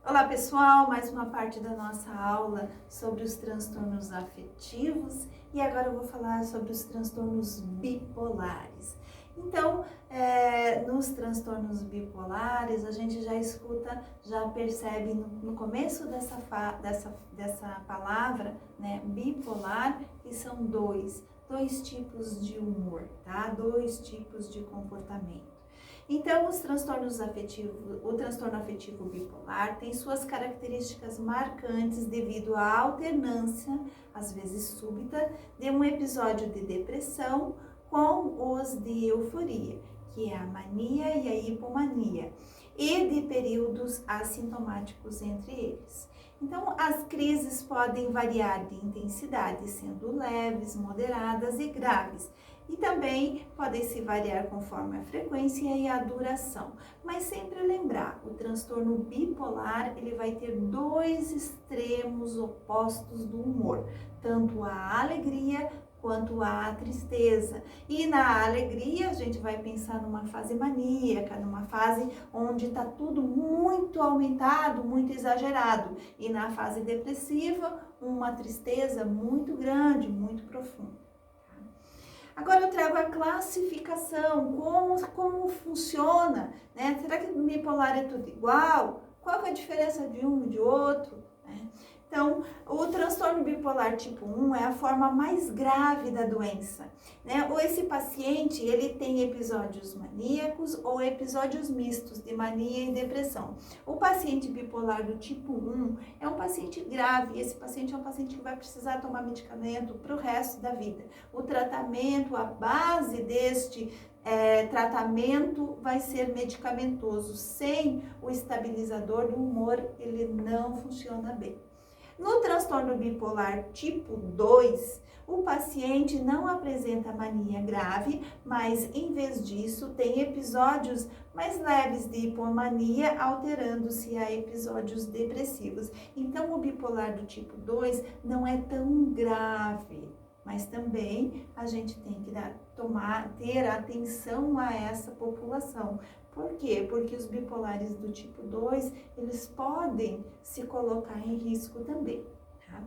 Olá pessoal, mais uma parte da nossa aula sobre os transtornos afetivos e agora eu vou falar sobre os transtornos bipolares. Então, nos transtornos bipolares a gente já escuta, já percebe no começo dessa palavra, né, bipolar, que são dois tipos de humor, tá? Dois tipos de comportamento. Então, o transtorno afetivo bipolar tem suas características marcantes devido à alternância, às vezes súbita, de um episódio de depressão com os de euforia, que é a mania e a hipomania, e de períodos assintomáticos entre eles. Então, as crises podem variar de intensidade, sendo leves, moderadas e graves. E também podem se variar conforme a frequência e a duração. Mas sempre lembrar, o transtorno bipolar, ele vai ter dois extremos opostos do humor, tanto a alegria quanto a tristeza. E na alegria a gente vai pensar numa fase maníaca, numa fase onde está tudo muito aumentado, muito exagerado. E na fase depressiva, uma tristeza muito grande, muito profunda. Agora eu trago a classificação, como funciona, né? Será que o bipolar é tudo igual? Qual é a diferença de um e de outro? Então, o transtorno bipolar tipo 1 é a forma mais grave da doença, né? Ou esse paciente, ele tem episódios maníacos ou episódios mistos de mania e depressão. O paciente bipolar do tipo 1 é um paciente grave, esse paciente é um paciente que vai precisar tomar medicamento para o resto da vida. O tratamento, a base deste tratamento vai ser medicamentoso. Sem o estabilizador do humor, ele não funciona bem. No transtorno bipolar tipo 2, o paciente não apresenta mania grave, mas em vez disso tem episódios mais leves de hipomania, alterando-se a episódios depressivos. Então, o bipolar do tipo 2 não é tão grave, mas também a gente tem que ter atenção a essa população. Por quê? Porque os bipolares do tipo 2, eles podem se colocar em risco também, tá?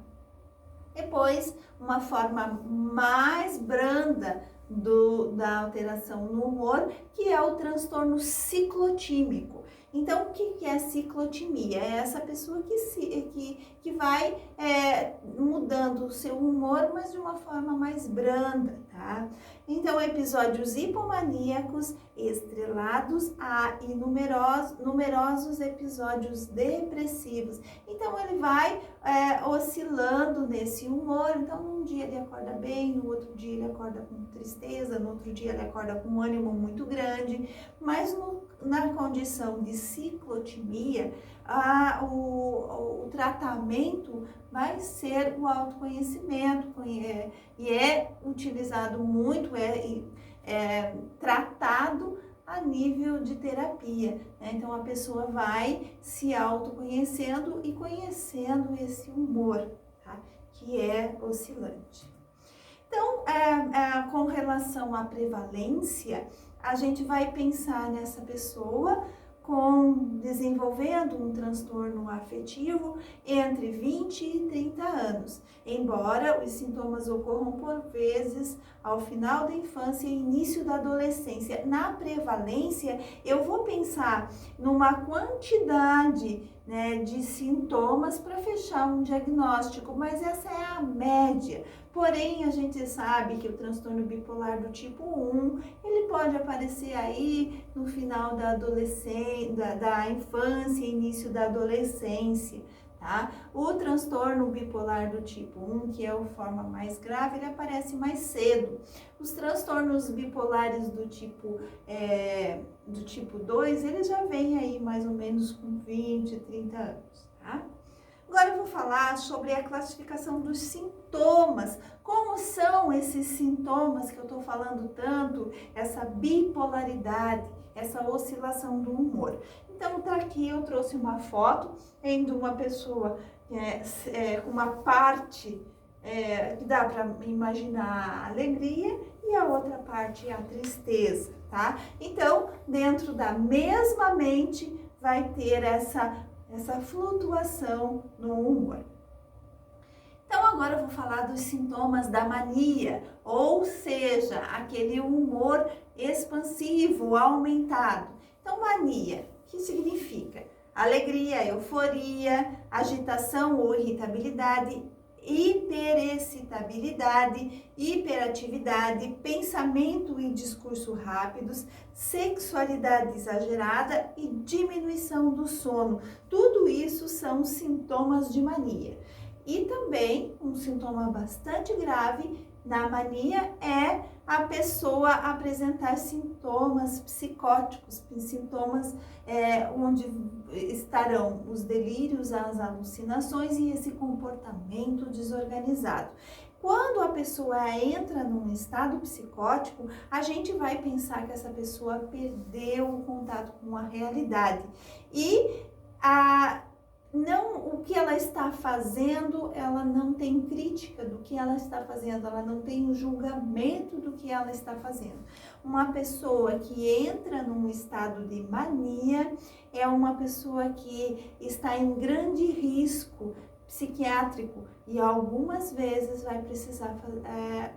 Depois, uma forma mais branda da alteração no humor, que é o transtorno ciclotímico. Então, o que é ciclotimia? É essa pessoa que vai mudando o seu humor, mas de uma forma mais branda, tá? Então, episódios hipomaníacos estrelados e numerosos episódios depressivos. Então, ele vai oscilando nesse humor. Então, num dia ele acorda bem, no outro dia ele acorda com tristeza, no outro dia ele acorda com um ânimo muito grande. Mas na condição de ciclotimia, o tratamento vai ser o autoconhecimento, e é utilizado muito, tratado a nível de terapia, né? Então a pessoa vai se autoconhecendo e conhecendo esse humor, tá? Que é oscilante. Então, com relação à prevalência, a gente vai pensar nessa pessoa desenvolvendo um transtorno afetivo entre 20 e 30 anos, embora os sintomas ocorram por vezes ao final da infância e início da adolescência. Na prevalência, eu vou pensar numa quantidade, né, de sintomas para fechar um diagnóstico, mas essa é a média. Porém, a gente sabe que o transtorno bipolar do tipo 1, ele pode aparecer aí no final da adolescência, da infância, início da adolescência, tá? O transtorno bipolar do tipo 1, que é a forma mais grave, ele aparece mais cedo. Os transtornos bipolares do tipo 2, eles já vêm aí mais ou menos com 20, 30 anos, tá? Agora eu vou falar sobre a classificação dos sintomas. Como são esses sintomas que eu estou falando tanto, essa bipolaridade, essa oscilação do humor? Então, tá aqui, eu trouxe uma foto de uma pessoa com uma parte que dá para imaginar a alegria e a outra parte a tristeza, tá? Então, dentro da mesma mente vai ter essa flutuação no humor. Então agora eu vou falar dos sintomas da mania, ou seja, aquele humor expansivo, aumentado. Então mania, o que significa? Alegria, euforia, agitação ou irritabilidade, hiperexcitabilidade, hiperatividade, pensamento e discurso rápidos, sexualidade exagerada e diminuição do sono. Tudo isso são sintomas de mania. E também um sintoma bastante grave na mania é a pessoa apresentar sintomas psicóticos, sintomas onde estarão os delírios, as alucinações e esse comportamento desorganizado. Quando a pessoa entra num estado psicótico, a gente vai pensar que essa pessoa perdeu o contato com a realidade e o que ela está fazendo, ela não tem crítica do que ela está fazendo, ela não tem o julgamento do que ela está fazendo. Uma pessoa que entra num estado de mania é uma pessoa que está em grande risco psiquiátrico e algumas vezes vai precisar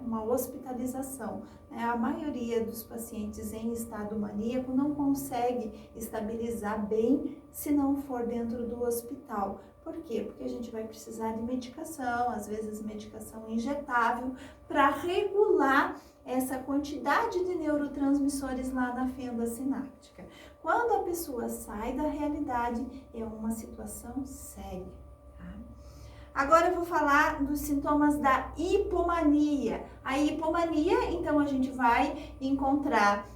uma hospitalização. A maioria dos pacientes em estado maníaco não consegue estabilizar bem se não for dentro do hospital. Por quê? Porque a gente vai precisar de medicação, às vezes medicação injetável, para regular essa quantidade de neurotransmissores lá na fenda sináptica. Quando a pessoa sai da realidade, é uma situação séria. Agora eu vou falar dos sintomas da hipomania. A hipomania, então, a gente vai encontrar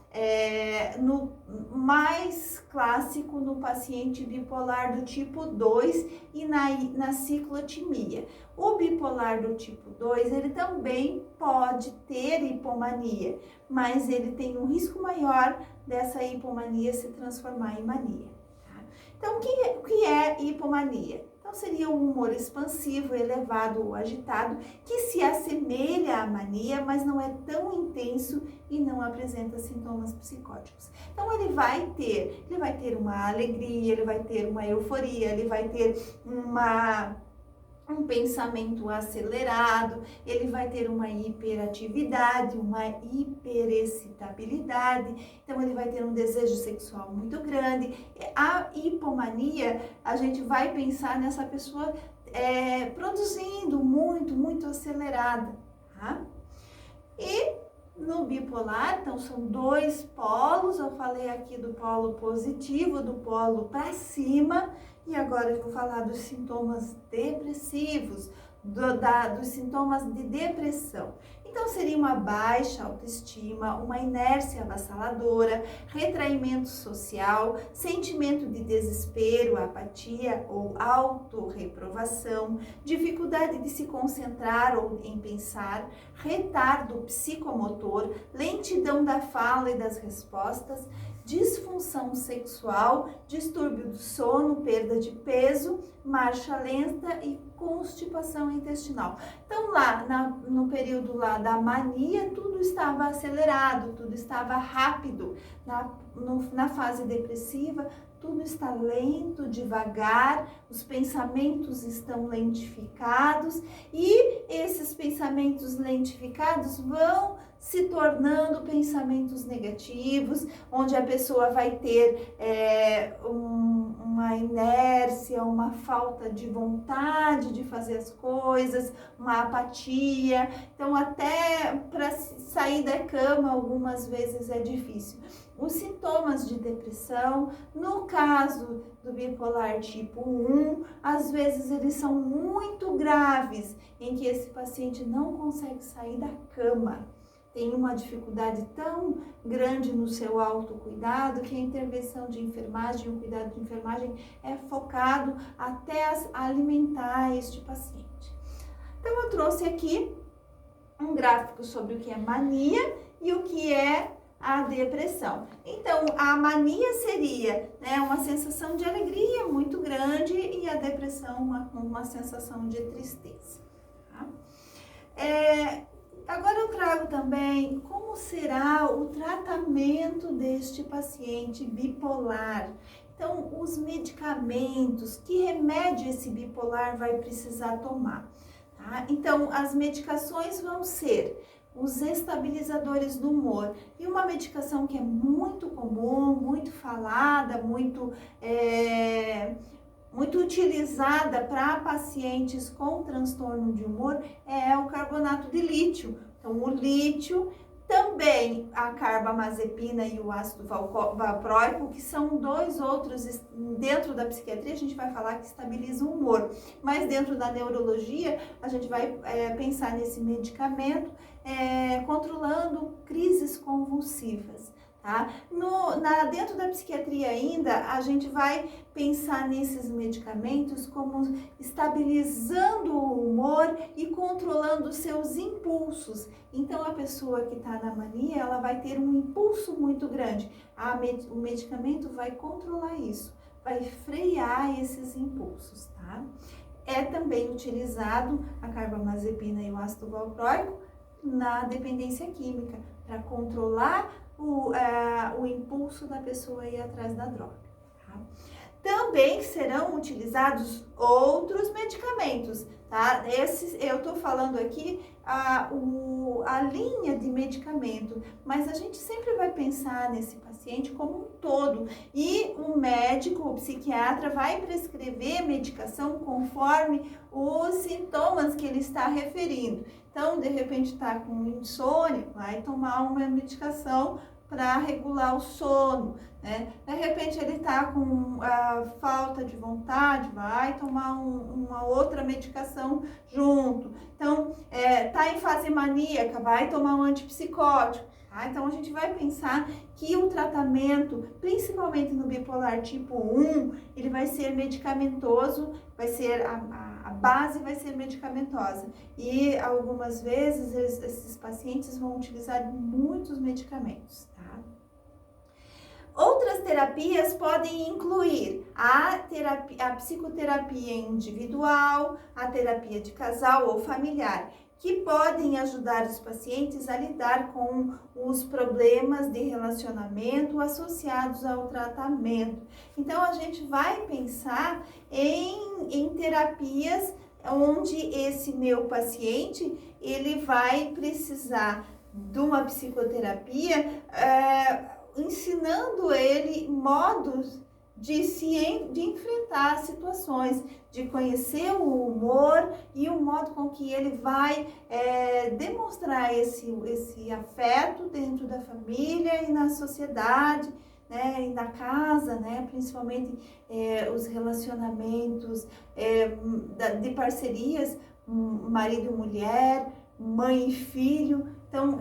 no mais clássico no paciente bipolar do tipo 2 e na ciclotimia. O bipolar do tipo 2, ele também pode ter hipomania, mas ele tem um risco maior dessa hipomania se transformar em mania. Tá? Então, o que é hipomania? Então, seria um humor expansivo, elevado ou agitado, que se assemelha à mania, mas não é tão intenso e não apresenta sintomas psicóticos. Então, ele vai ter uma alegria, ele vai ter uma euforia, ele vai ter um pensamento acelerado, ele vai ter uma hiperatividade, uma hiperexcitabilidade, então ele vai ter um desejo sexual muito grande. A hipomania, a gente vai pensar nessa pessoa produzindo muito acelerada, tá? E no bipolar, então são dois polos, eu falei aqui do polo positivo, do polo para cima, e agora eu vou falar dos sintomas depressivos, dos sintomas de depressão. Então seria uma baixa autoestima, uma inércia avassaladora, retraimento social, sentimento de desespero, apatia ou autorreprovação, dificuldade de se concentrar ou em pensar, retardo psicomotor, lentidão da fala e das respostas, disfunção sexual, distúrbio do sono, perda de peso, marcha lenta e constipação intestinal. Então lá no período lá da mania, tudo estava acelerado, tudo estava rápido. Na fase depressiva, tudo está lento, devagar, os pensamentos estão lentificados e esses pensamentos lentificados vão se tornando pensamentos negativos, onde a pessoa vai ter uma inércia, uma falta de vontade de fazer as coisas, uma apatia. Então, até para sair da cama, algumas vezes é difícil. Os sintomas de depressão, no caso do bipolar tipo 1, às vezes eles são muito graves, em que esse paciente não consegue sair da cama. Tem uma dificuldade tão grande no seu autocuidado que a intervenção de enfermagem, o cuidado de enfermagem é focado até alimentar este paciente. Então, eu trouxe aqui um gráfico sobre o que é mania e o que é a depressão. Então, a mania seria uma sensação de alegria muito grande e a depressão uma sensação de tristeza. Tá? Agora eu trago também como será o tratamento deste paciente bipolar. Então, os medicamentos, que remédio esse bipolar vai precisar tomar? Tá? Então, as medicações vão ser os estabilizadores do humor. E uma medicação que é muito comum, muito falada, muito utilizada para pacientes com transtorno de humor é o carbonato de lítio. Então, o lítio, também a carbamazepina e o ácido valproico, que são dois outros, dentro da psiquiatria a gente vai falar que estabilizam o humor, mas dentro da neurologia a gente vai pensar nesse medicamento controlando crises convulsivas. Tá? Dentro da psiquiatria ainda, a gente vai pensar nesses medicamentos como estabilizando o humor e controlando os seus impulsos. Então, a pessoa que está na mania, ela vai ter um impulso muito grande. O medicamento vai controlar isso, vai frear esses impulsos, tá? É também utilizado a carbamazepina e o ácido valproico na dependência química, para controlar o impulso da pessoa ir atrás da droga. Tá? Também serão utilizados outros medicamentos, tá? Eu tô falando aqui a linha de medicamento, mas a gente sempre vai pensar nesse paciente como um todo. E o médico, o psiquiatra, vai prescrever medicação conforme os sintomas que ele está referindo. Então, de repente está com insônia, vai tomar uma medicação para regular o sono, né? De repente ele está com falta de vontade, vai tomar uma outra medicação junto. Então, está em fase maníaca, vai tomar um antipsicótico. Tá? Então, a gente vai pensar que o tratamento, principalmente no bipolar tipo 1, ele vai ser medicamentoso, vai ser a base vai ser medicamentosa. E algumas vezes esses pacientes vão utilizar muitos medicamentos. Tá? Outras terapias podem incluir a psicoterapia individual, a terapia de casal ou familiar, que podem ajudar os pacientes a lidar com os problemas de relacionamento associados ao tratamento. Então, a gente vai pensar em terapias onde esse meu paciente, ele vai precisar de uma psicoterapia, ensinando ele modos de enfrentar situações, de conhecer o humor e o modo com que ele vai demonstrar esse afeto dentro da família e na sociedade, né, e na casa, né, principalmente os relacionamentos de parcerias, marido e mulher, mãe e filho. Então,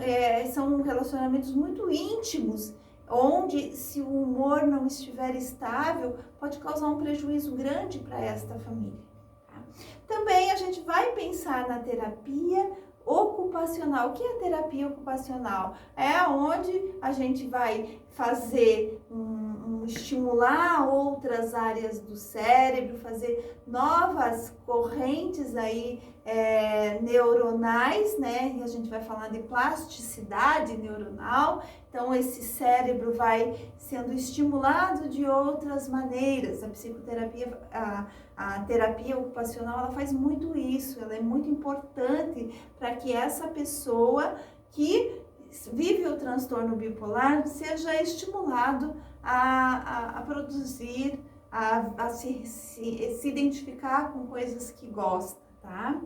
são relacionamentos muito íntimos, onde, se o humor não estiver estável, pode causar um prejuízo grande para esta família. Tá? Também a gente vai pensar na terapia ocupacional. O que é terapia ocupacional? É onde a gente vai fazer estimular outras áreas do cérebro, fazer novas correntes aí neuronais, né? E a gente vai falar de plasticidade neuronal. Então, esse cérebro vai sendo estimulado de outras maneiras. A psicoterapia, a terapia ocupacional, ela faz muito isso. Ela é muito importante para que essa pessoa que vive o transtorno bipolar seja estimulado a produzir, a se identificar com coisas que gosta, tá?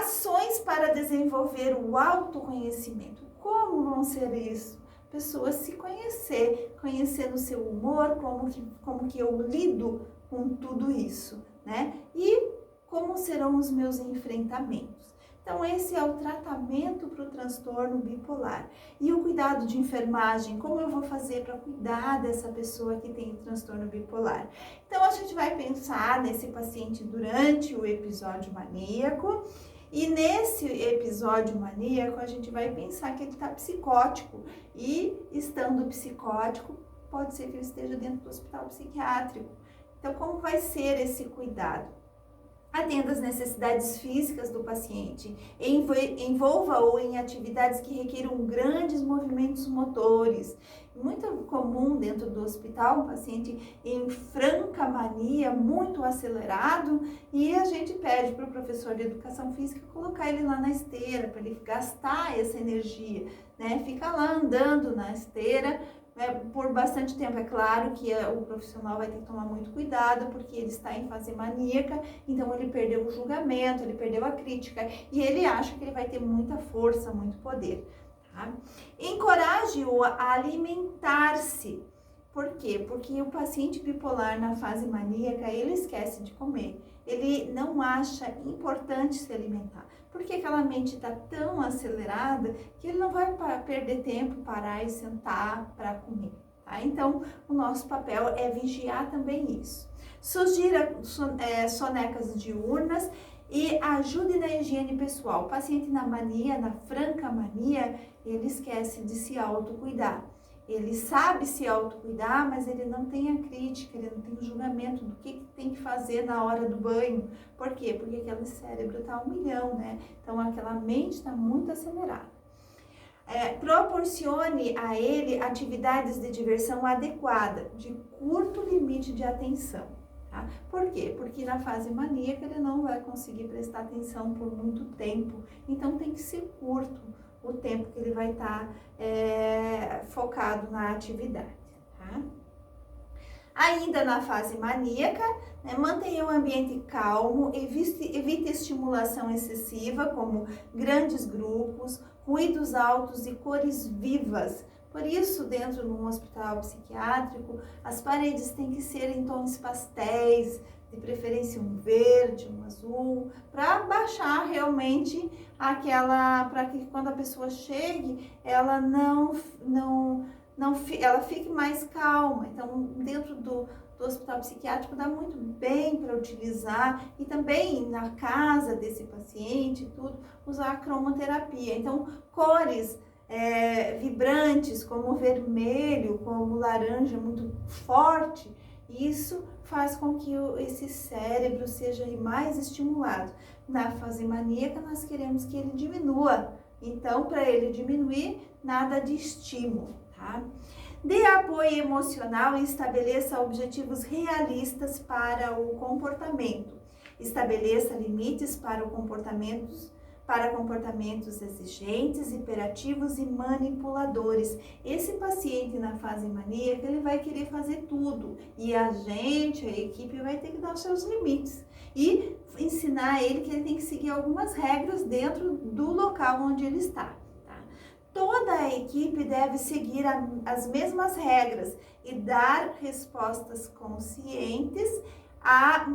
Ações para desenvolver o autoconhecimento. Como vão ser isso? Pessoas se conhecer o seu humor, como que eu lido com tudo isso, né? E como serão os meus enfrentamentos. Então, esse é o tratamento para o transtorno bipolar. E o cuidado de enfermagem, como eu vou fazer para cuidar dessa pessoa que tem transtorno bipolar? Então, a gente vai pensar nesse paciente durante o episódio maníaco. E nesse episódio maníaco, a gente vai pensar que ele está psicótico. E, estando psicótico, pode ser que ele esteja dentro do hospital psiquiátrico. Então, como vai ser esse cuidado? Atenda às necessidades físicas do paciente, envolva-o em atividades que requeram grandes movimentos motores. Muito comum dentro do hospital, um paciente em franca mania, muito acelerado, e a gente pede para o professor de educação física colocar ele lá na esteira, para ele gastar essa energia, né? Fica lá andando na esteira, por bastante tempo. É claro que o profissional vai ter que tomar muito cuidado, porque ele está em fase maníaca, então ele perdeu o julgamento, ele perdeu a crítica, e ele acha que ele vai ter muita força, muito poder. Tá? Encoraje-o a alimentar-se. Por quê? Porque o paciente bipolar na fase maníaca, ele esquece de comer. Ele não acha importante se alimentar. Porque aquela mente está tão acelerada que ele não vai perder tempo, parar e sentar para comer. Tá? Então, o nosso papel é vigiar também isso. Sugira sonecas diurnas e ajude na higiene pessoal. O paciente na mania, na franca mania, ele esquece de se autocuidar. Ele sabe se autocuidar, mas ele não tem a crítica, ele não tem o julgamento do que tem que fazer na hora do banho. Por quê? Porque aquele cérebro está 1 milhão, né? Então, aquela mente está muito acelerada. Proporcione a ele atividades de diversão adequada, de curto limite de atenção. Tá? Por quê? Porque na fase maníaca ele não vai conseguir prestar atenção por muito tempo. Então, tem que ser curto o tempo que ele vai estar focado na atividade, tá? Ainda na fase maníaca, né, mantenha o ambiente calmo, evite estimulação excessiva, como grandes grupos, ruídos altos e cores vivas. Por isso, dentro de um hospital psiquiátrico, as paredes têm que ser em tons pastéis, de preferência um verde, um azul, para baixar realmente para que quando a pessoa chegue, ela ela fique mais calma. Então, dentro do hospital psiquiátrico dá muito bem para utilizar, e também na casa desse paciente, tudo, usar a cromoterapia. Então, cores vibrantes, como vermelho, como laranja, muito forte, isso faz com que esse cérebro seja mais estimulado. Na fase maníaca, nós queremos que ele diminua. Então, para ele diminuir, nada de estímulo, tá? Dê apoio emocional e estabeleça objetivos realistas para o comportamento. Estabeleça limites para comportamentos exigentes, hiperativos e manipuladores. Esse paciente na fase maníaca, ele vai querer fazer tudo, e a equipe vai ter que dar os seus limites e ensinar ele que ele tem que seguir algumas regras dentro do local onde ele está. Tá? Toda a equipe deve seguir as mesmas regras e dar respostas conscientes as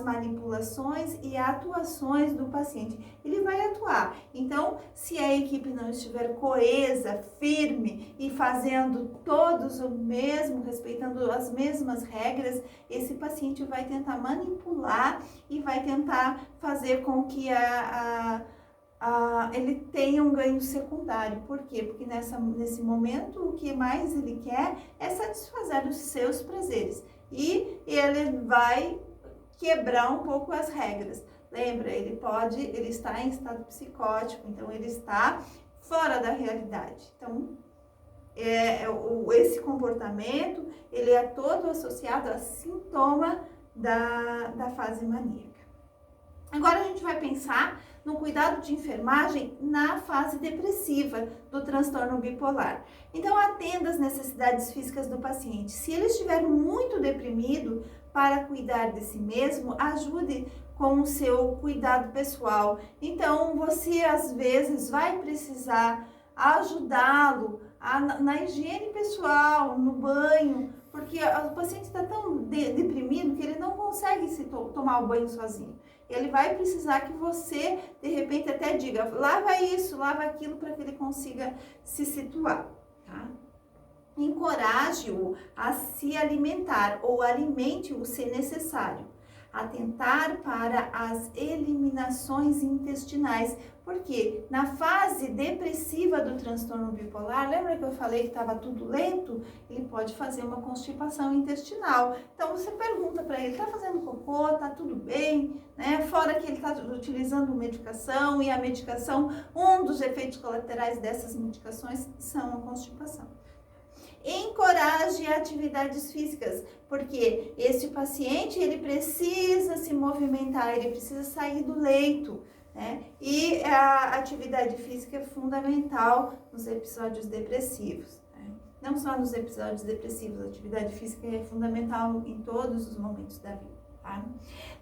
manipulações e atuações do paciente. Ele vai atuar. Então, se a equipe não estiver coesa, firme e fazendo todos o mesmo, respeitando as mesmas regras, esse paciente vai tentar manipular e vai tentar fazer com que ele tenha um ganho secundário. Por quê? Porque nesse momento o que mais ele quer é satisfazer os seus prazeres. E ele vai quebrar um pouco as regras. Lembra, ele está em estado psicótico, então ele está fora da realidade. Então, esse comportamento, ele é todo associado a sintoma da fase maníaca. Agora a gente vai pensar no cuidado de enfermagem na fase depressiva do transtorno bipolar. Então, atenda às necessidades físicas do paciente. Se ele estiver muito deprimido, para cuidar de si mesmo, ajude com o seu cuidado pessoal. Então, você às vezes vai precisar ajudá-lo na higiene pessoal, no banho, porque o paciente está tão deprimido que ele não consegue tomar o banho sozinho. Ele vai precisar que você, de repente, até diga, lava isso, lava aquilo, para que ele consiga se situar, tá? Encoraje-o a se alimentar ou alimente-o se necessário. Atentar para as eliminações intestinais, porque na fase depressiva do transtorno bipolar, lembra que eu falei que estava tudo lento? Ele pode fazer uma constipação intestinal. Então você pergunta para para ele, tá fazendo cocô, tá tudo bem, né? Fora que ele tá utilizando medicação e a medicação, um dos efeitos colaterais dessas medicações são a constipação. Encoraje atividades físicas, porque este paciente, ele precisa se movimentar, ele precisa sair do leito, né? E a atividade física é fundamental nos episódios depressivos, né? Não só nos episódios depressivos, a atividade física é fundamental em todos os momentos da vida, tá?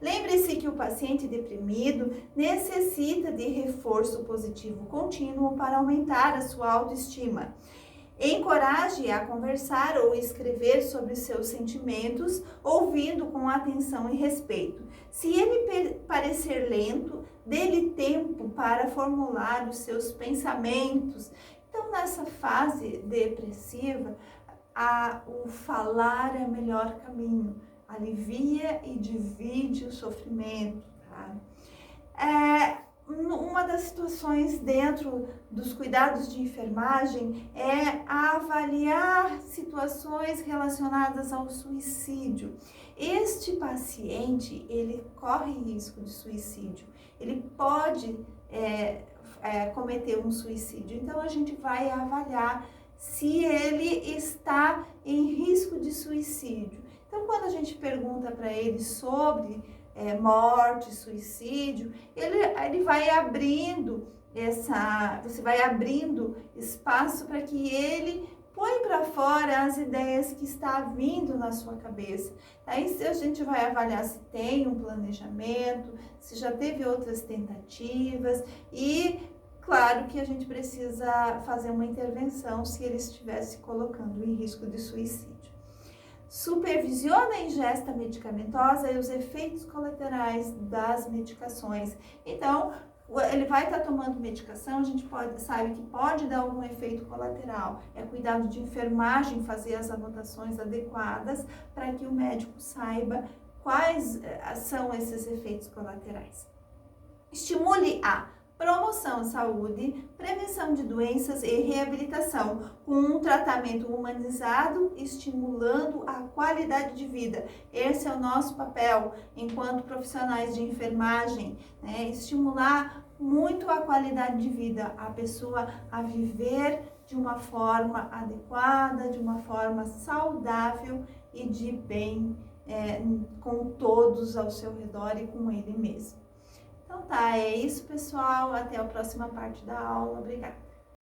Lembre-se que o paciente deprimido necessita de reforço positivo contínuo para aumentar a sua autoestima. Encoraje a conversar ou escrever sobre seus sentimentos, ouvindo com atenção e respeito. Se ele parecer lento, dê-lhe tempo para formular os seus pensamentos. Então, nessa fase depressiva, o falar é o melhor caminho. Alivia e divide o sofrimento, tá? Uma das situações dentro dos cuidados de enfermagem é avaliar situações relacionadas ao suicídio. Este paciente, ele corre risco de suicídio, ele pode cometer um suicídio. Então, a gente vai avaliar se ele está em risco de suicídio. Então, quando a gente pergunta para ele sobre morte, suicídio, ele vai abrindo você vai abrindo espaço para que ele põe para fora as ideias que está vindo na sua cabeça. Aí a gente vai avaliar se tem um planejamento, se já teve outras tentativas e claro que a gente precisa fazer uma intervenção se ele estivesse colocando em risco de suicídio. Supervisiona a ingesta medicamentosa e os efeitos colaterais das medicações. Então, ele vai estar tomando medicação, a gente sabe que pode dar algum efeito colateral. É cuidado de enfermagem fazer as anotações adequadas para que o médico saiba quais são esses efeitos colaterais. Estimule a promoção à saúde, prevenção de doenças e reabilitação, com um tratamento humanizado, estimulando a qualidade de vida. Esse é o nosso papel enquanto profissionais de enfermagem, né? Estimular muito a qualidade de vida, a pessoa a viver de uma forma adequada, de uma forma saudável e de bem com todos ao seu redor e com ele mesmo. Então tá, é isso pessoal, até a próxima parte da aula, obrigada.